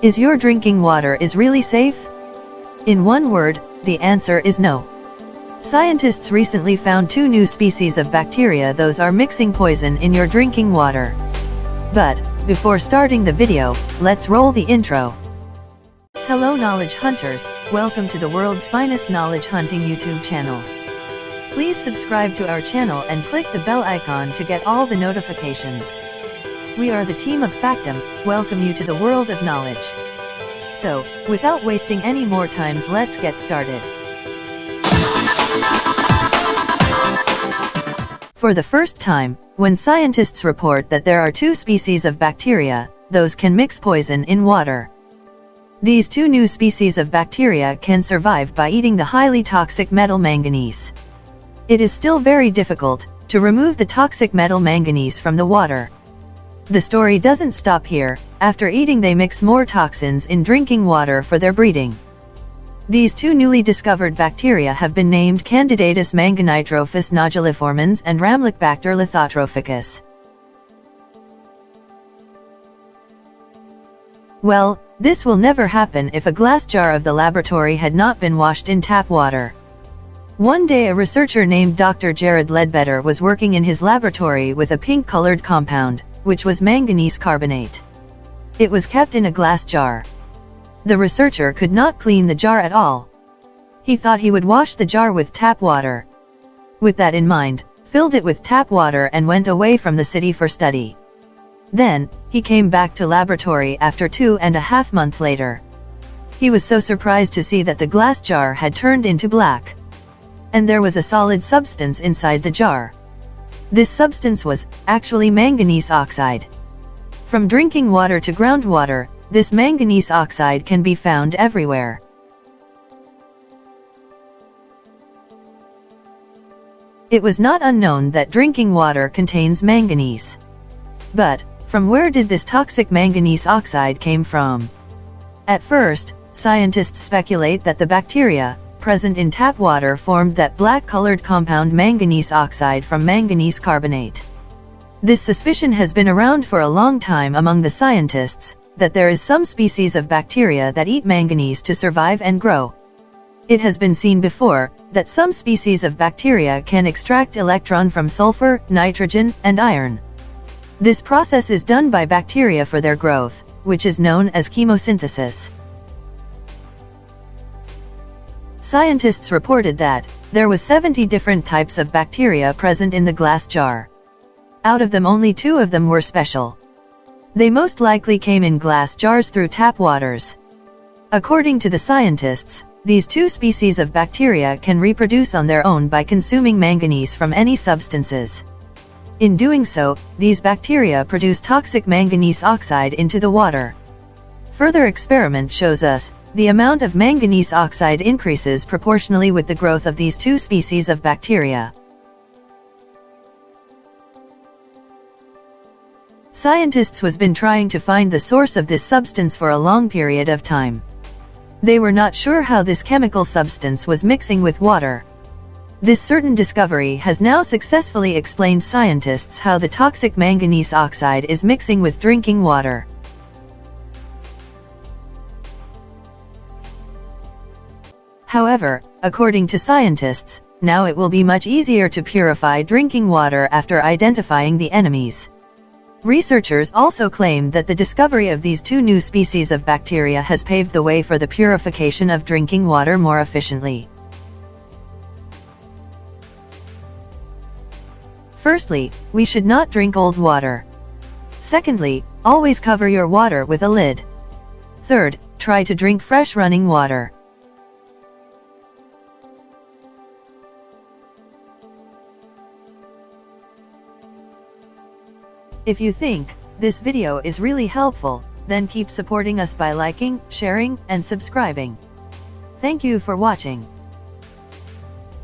Is your drinking water really safe? In one word, the answer is no. Scientists recently found 2 new species of bacteria. Those are mixing poison in your drinking water. But, before starting the video, let's roll the intro. Hello knowledge hunters, welcome to the world's finest knowledge hunting YouTube channel. Please subscribe to our channel and click the bell icon to get all the notifications. We are the team of Factum, welcome you to the world of knowledge. So, without wasting any more times, let's get started. For the first time, when scientists report that there are 2 species of bacteria, those can mix poison in water. These 2 new species of bacteria can survive by eating the highly toxic metal manganese. It is still very difficult to remove the toxic metal manganese from the water. The story doesn't stop here. After eating, they mix more toxins in drinking water for their breeding. These 2 newly discovered bacteria have been named Candidatus Manganitrophus nodulliformans and Ramlicbacter lithotrophicus. Well, this will never happen if a glass jar of the laboratory had not been washed in tap water. One day a researcher named Dr. Leadbetter was working in his laboratory with a pink-colored compound, which was manganese carbonate. It was kept in a glass jar. The researcher could not clean the jar at all. He thought he would wash the jar with tap water. With that in mind, filled it with tap water and went away from the city for study. Then, he came back to laboratory after 2.5 months later. He was so surprised to see that the glass jar had turned into black. And there was a solid substance inside the jar. This substance was, actually, manganese oxide. From drinking water to groundwater, this manganese oxide can be found everywhere. It was not unknown that drinking water contains manganese. But, from where did this toxic manganese oxide came from? At first, scientists speculate that the bacteria present in tap water formed that black-colored compound manganese oxide from manganese carbonate. This suspicion has been around for a long time among the scientists, that there is some species of bacteria that eat manganese to survive and grow. It has been seen before that some species of bacteria can extract electron from sulfur, nitrogen, and iron. This process is done by bacteria for their growth, which is known as chemosynthesis. Scientists reported that there was 70 different types of bacteria present in the glass jar. Out of them, only 2 of them were special. They most likely came in glass jars through tap waters. According to the scientists, these 2 species of bacteria can reproduce on their own by consuming manganese from any substances. In doing so, these bacteria produce toxic manganese oxide into the water. Further experiment shows us the amount of manganese oxide increases proportionally with the growth of these 2 species of bacteria. Scientists was been trying to find the source of this substance for a long period of time. They were not sure how this chemical substance was mixing with water. This certain discovery has now successfully explained scientists how the toxic manganese oxide is mixing with drinking water. However, according to scientists, now it will be much easier to purify drinking water after identifying the enemies. Researchers also claim that the discovery of these 2 new species of bacteria has paved the way for the purification of drinking water more efficiently. Firstly, we should not drink old water. Secondly, always cover your water with a lid. Third, try to drink fresh running water. If you think this video is really helpful, then keep supporting us by liking, sharing, and subscribing. Thank you for watching.